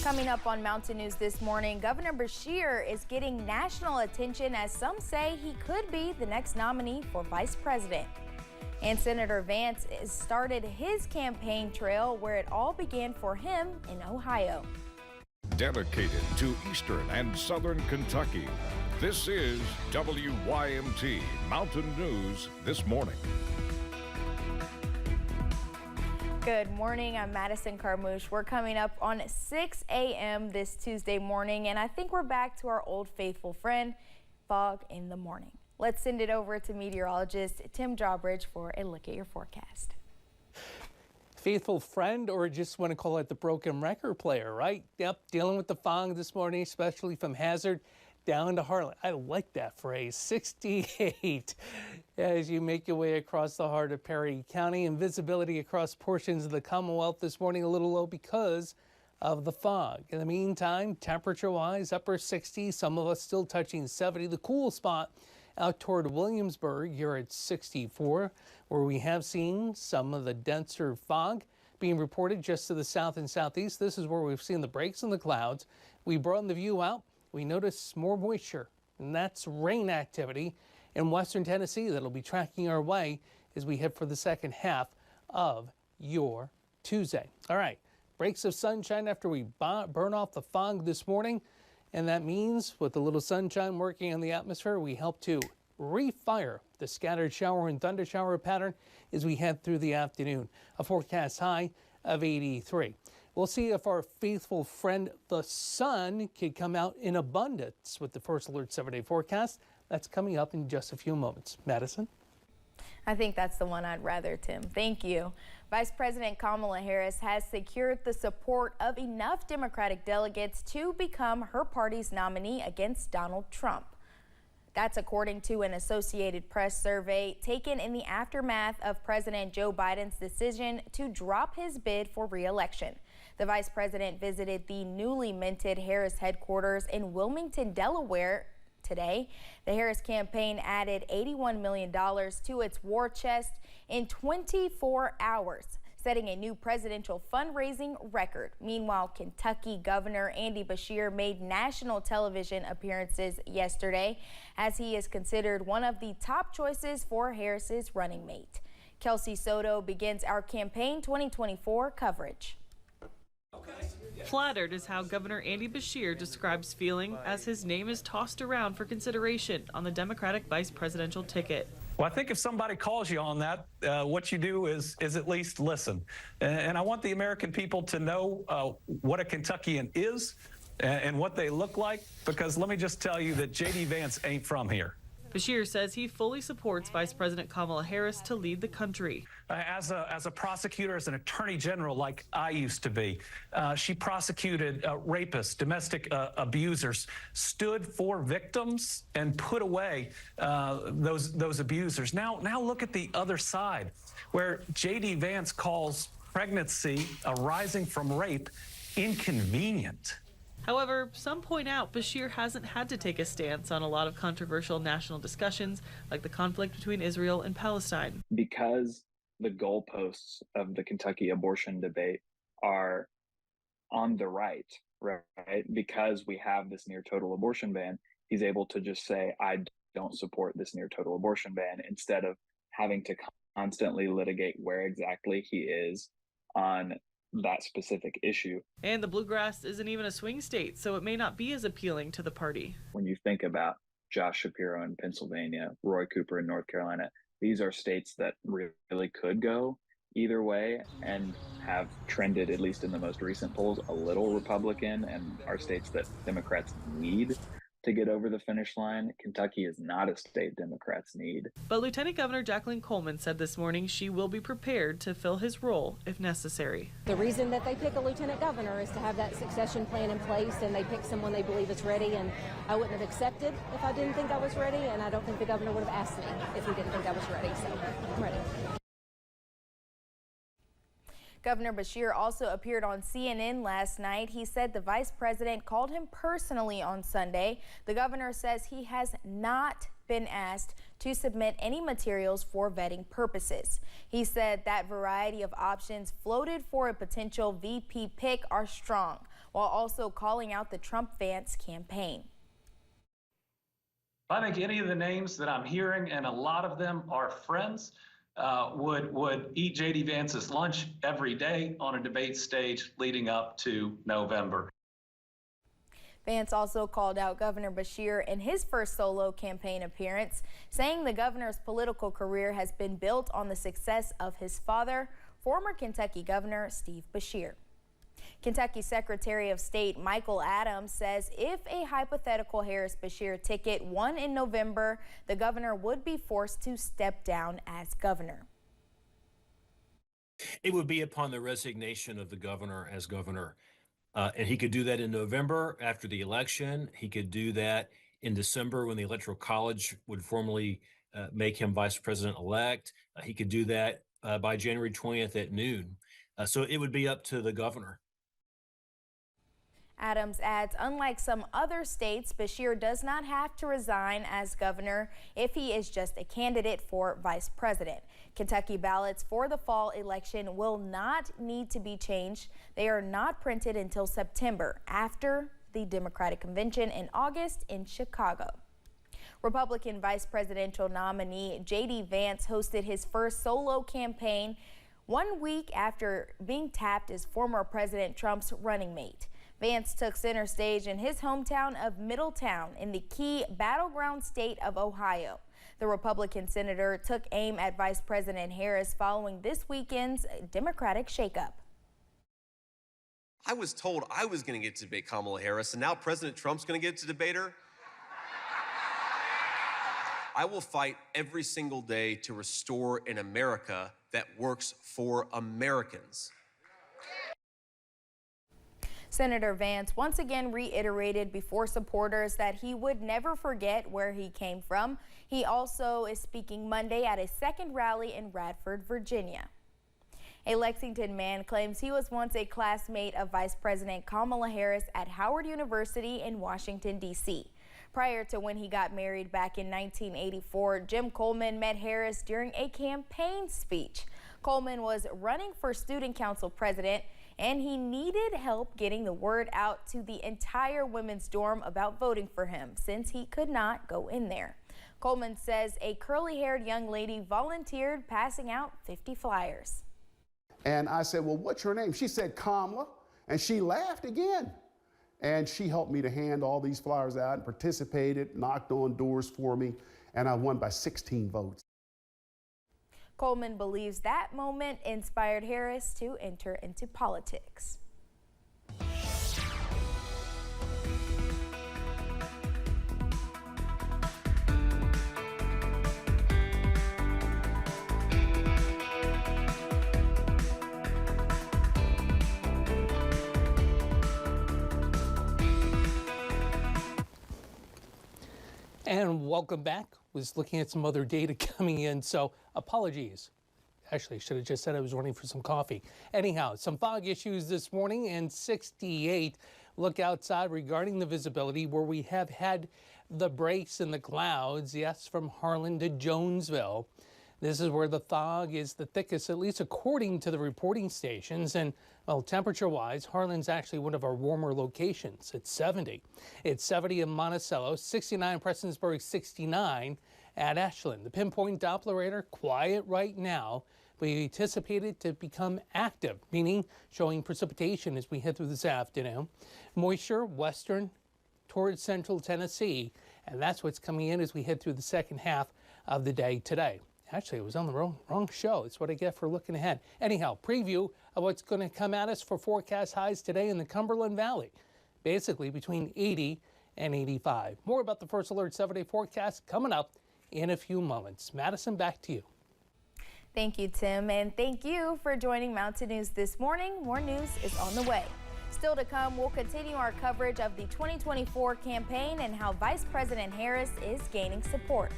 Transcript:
Coming up on Mountain News this morning, Governor Beshear is getting national attention as some say he could be the next nominee for vice president. And Senator Vance has started his campaign trail where it all began for him in Ohio. Dedicated to Eastern and Southern Kentucky, this is WYMT Mountain News This Morning. Good morning, I'm Madison Carmouche. We're coming up on 6 a.m. this Tuesday morning, and I think we're back to our old faithful friend, fog in the morning. Let's send it over to meteorologist Tim Drawbridge for a look at your forecast. Faithful friend, or just want to call it the broken record player, right? Yep, dealing with the fog this morning, especially from Hazard down to Harlan. I like that phrase. 68 as you make your way across the heart of Perry County, and visibility across portions of the Commonwealth this morning a little low because of the fog. In the meantime, temperature-wise, upper 60s, some of us still touching 70. The cool spot out toward Williamsburg, you're at 64, where we have seen some of the denser fog being reported just to the south and southeast. This is where we've seen the breaks in the clouds. We broaden the view out. We notice more moisture, and that's rain activity in western Tennessee that'll be tracking our way as we head for the second half of your Tuesday. All right, breaks of sunshine after we burn off the fog this morning, and that means with a little sunshine working in the atmosphere, we help to refire the scattered shower and thunder shower pattern as we head through the afternoon. A forecast high of 83. We'll see if our faithful friend, the sun, can come out in abundance with the First Alert 7-day forecast. That's coming up in just a few moments. Madison? I think that's the one I'd rather, Tim. Thank you. Vice President Kamala Harris has secured the support of enough Democratic delegates to become her party's nominee against Donald Trump. That's according to an Associated Press survey taken in the aftermath of President Joe Biden's decision to drop his bid for re-election. The vice president visited the newly minted Harris headquarters in Wilmington, Delaware today. The Harris campaign added $81 million to its war chest in 24 hours, setting a new presidential fundraising record. Meanwhile, Kentucky Governor Andy Beshear made national television appearances yesterday as he is considered one of the top choices for Harris's running mate. Kelsey Soto begins our campaign 2024 coverage. Flattered is how Governor Andy Beshear describes feeling as his name is tossed around for consideration on the Democratic vice presidential ticket. Well, I think if somebody calls you on that, what you do is at least listen. And I want the American people to know what a Kentuckian is and what they look like, because let me just tell you that J.D. Vance ain't from here. Beshear says he fully supports Vice President Kamala Harris to lead the country. As a prosecutor, as an attorney general like I used to be, she prosecuted rapists, domestic abusers, stood for victims, and put away those abusers. Now look at the other side, where J.D. Vance calls pregnancy arising from rape inconvenient. However, some point out Beshear hasn't had to take a stance on a lot of controversial national discussions, like the conflict between Israel and Palestine. Because the goalposts of the Kentucky abortion debate are on the right? Because we have this near total abortion ban, he's able to just say, I don't support this near total abortion ban, instead of having to constantly litigate where exactly he is on that specific issue. And the Bluegrass isn't even a swing state, so it may not be as appealing to the party. When you think about Josh Shapiro in Pennsylvania, Roy Cooper in North Carolina, these are states that really could go either way and have trended, at least in the most recent polls, a little Republican, and are states that Democrats need to get over the finish line. Kentucky is not a state Democrats need. But Lieutenant Governor Jacqueline Coleman said this morning she will be prepared to fill his role if necessary. The reason that they pick a lieutenant governor is to have that succession plan in place, and they pick someone they believe is ready, and I wouldn't have accepted if I didn't think I was ready, and I don't think the governor would have asked me if he didn't think I was ready, so I'm ready. Governor Beshear also appeared on CNN last night. He said the vice president called him personally on Sunday. The governor says he has not been asked to submit any materials for vetting purposes. He said that variety of options floated for a potential VP pick are strong. while also calling out the Trump-Vance campaign. I think any of the names that I'm hearing, and a lot of them are friends, would eat J.D. Vance's lunch every day on a debate stage leading up to November. Vance also called out Governor Beshear in his first solo campaign appearance, saying the governor's political career has been built on the success of his father, former Kentucky Governor Steve Beshear. Kentucky Secretary of State Michael Adams says if a hypothetical Harris-Beshear ticket won in November, the governor would be forced to step down as governor. It would be upon the resignation of the governor as governor. And he could do that in November after the election. He could do that in December when the Electoral College would formally make him vice president-elect. He could do that by January 20th at noon. So it would be up to the governor. Adams adds, unlike some other states, Beshear does not have to resign as governor if he is just a candidate for vice president. Kentucky ballots for the fall election will not need to be changed. They are not printed until September, after the Democratic convention in August in Chicago. Republican vice presidential nominee J.D. Vance hosted his first solo campaign 1 week after being tapped as former President Trump's running mate. Vance took center stage in his hometown of Middletown in the key battleground state of Ohio. The Republican senator took aim at Vice President Harris following this weekend's Democratic shakeup. I was told I was going to get to debate Kamala Harris, and now President Trump's going to get to debate her. I will fight every single day to restore an America that works for Americans. Senator Vance once again reiterated before supporters that he would never forget where he came from. He also is speaking Monday at a second rally in Radford, Virginia. A Lexington man claims he was once a classmate of Vice President Kamala Harris at Howard University in Washington, D.C. Prior to when he got married back in 1984, Jim Coleman met Harris during a campaign speech. Coleman was running for student council president, and he needed help getting the word out to the entire women's dorm about voting for him since he could not go in there. Coleman says a curly-haired young lady volunteered, passing out 50 flyers. And I said, well, what's your name? She said, Kamala, and she laughed again. And she helped me to hand all these flyers out and participated, knocked on doors for me, and I won by 16 votes. Coleman believes that moment inspired Harris to enter into politics. And welcome back. Was looking at some other data coming in, so apologies. Actually, I should have just said I was running for some coffee. Anyhow, some fog issues this morning and 68. Look outside regarding the visibility where we have had the breaks in the clouds, yes, from Harlan to Jonesville. This is where the fog is the thickest, at least according to the reporting stations. And, well, temperature-wise, Harlan's actually one of our warmer locations. It's 70. It's 70 in Monticello, 69 in Prestonsburg, 69 at Ashland. The pinpoint Doppler radar quiet right now, but we anticipate it to become active, meaning showing precipitation as we head through this afternoon. Moisture western towards central Tennessee, and that's what's coming in as we head through the second half of the day today. Actually, it was on the wrong show. It's what I get for looking ahead. Anyhow, preview of what's going to come at us for forecast highs today in the Cumberland Valley, basically between 80 and 85. More about the First Alert 7-day forecast coming up in a few moments. Madison, back to you. Thank you, Tim, and thank you for joining Mountain News this morning. More news is on the way. Still to come, we'll continue our coverage of the 2024 campaign and how Vice President Harris is gaining support.